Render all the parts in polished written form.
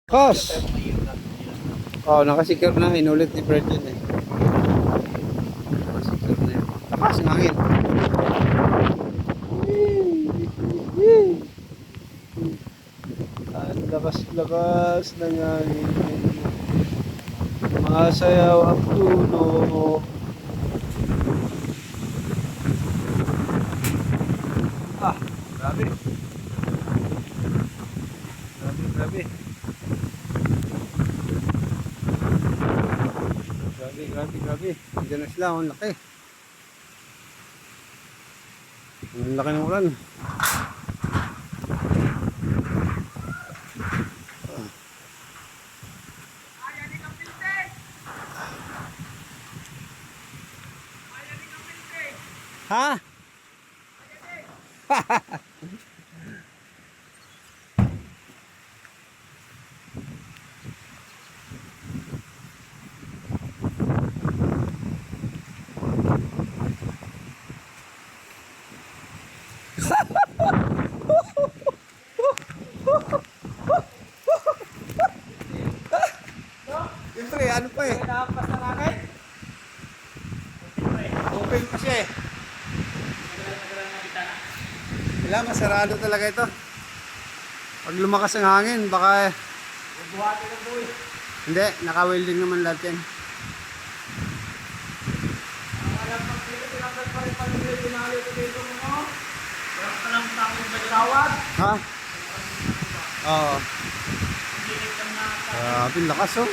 Cos! Oh, nakasecure na. Inulit ni Fred yun eh. Nakasecure na yun. Lakas ng hangin. Ang lakas-lakas ng hangin. Masayaw ang puno. Ah, grabe. Grabe. Grabe. Diyan na sila, ang laki. Ang laki ng ulan. Ha? Siyempre, ano pa eh. Nakapas na kagad? Open pa siya eh. Wala, masarado talaga ito. Pag lumakas ang hangin, baka... Buhati ka boy. Hindi, naka-welding naman lahat yan. Ang alam pag dito, tinanggal pa rin pala dito, tinali ko dito mo. Meron ka lang takong bagawad. Ha? Oo. Hindi ka na Grabe, lakas oh.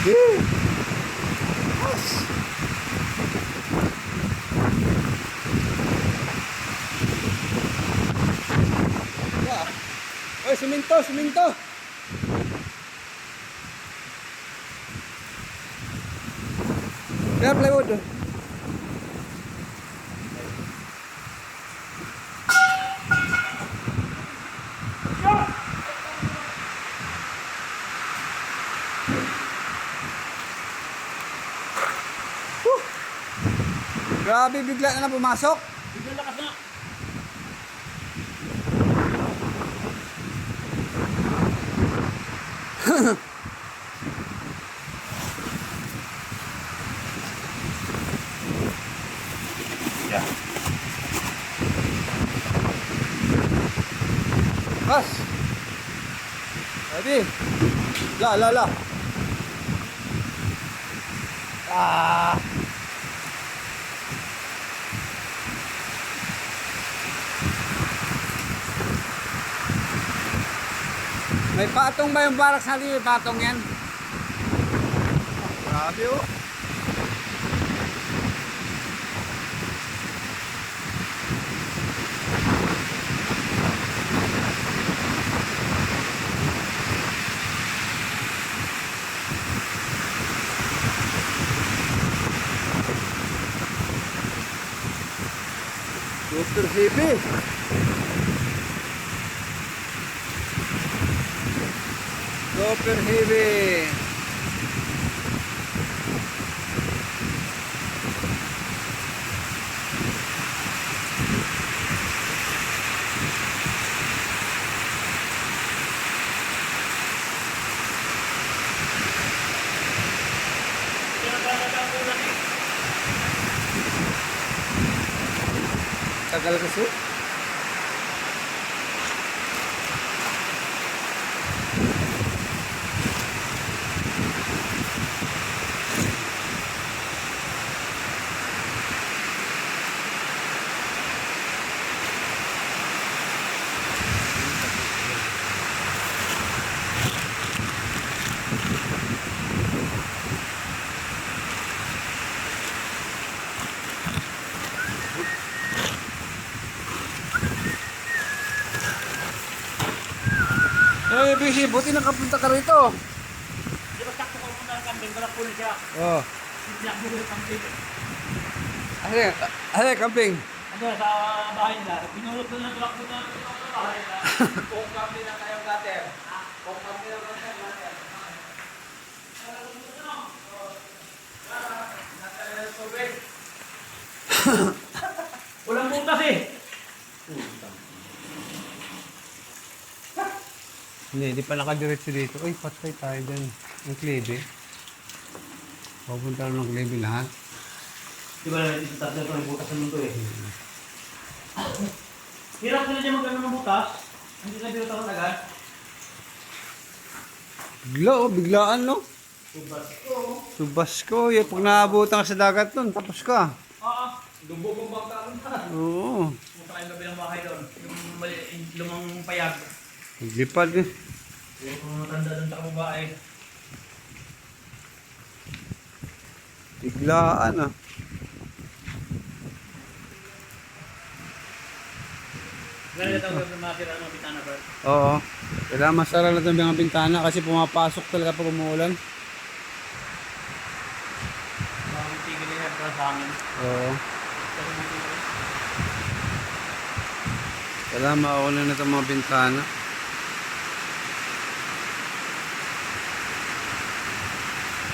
Lakas. Oy, siminto. Kaya plywood. Grabe, bigla na pumasok. bigyan lakas na. Kas. Ready? La. Ah. May patong ba yung barak sa liwi? Patong yan? Grabe oh. Super heavy. Super heavy. Tagal kasi. Eh, busy. Buti nakapunta ka rito. Di ba sakto ko muna ang kambing, wala po na siya. Oh. Hindi ako yung kambing. Ano, camping? Ano, sa bahay nila, pinulot na lang ko na sa bahay nila. Kung kambing lang kayong gutter. Kung kambing lang kayong gutter. Walang butas eh. Hindi pa nakadiretso dito. Uy, patay tayo dyan. Ang klebe. Pupunta ng klebe lahat. Di ba natin sa tatlo ito, may butas naman ito eh. Hirap nila dyan magkano ng butas. Hindi na binutas ang agad. Bigla, oh. Biglaan, no? Subas ko. Subas ko. Pag naabutan ka sa dagat nun, tapos ka. Lubog ang bangka na. Oo. Punta kayong gabi ng bahay doon. Yung lumang payag. Naglipad eh. Puro kung matanda doon sa kababae. Biglaan, ah. Ganun ito ang matira ng bitana, bro. Oo. Kailangan masara na itong mga bintana kasi pumapasok talaga pag umuulan. Bakit tigil nila para sa amin? Oo. Kailangan maulan na itong mga bintana.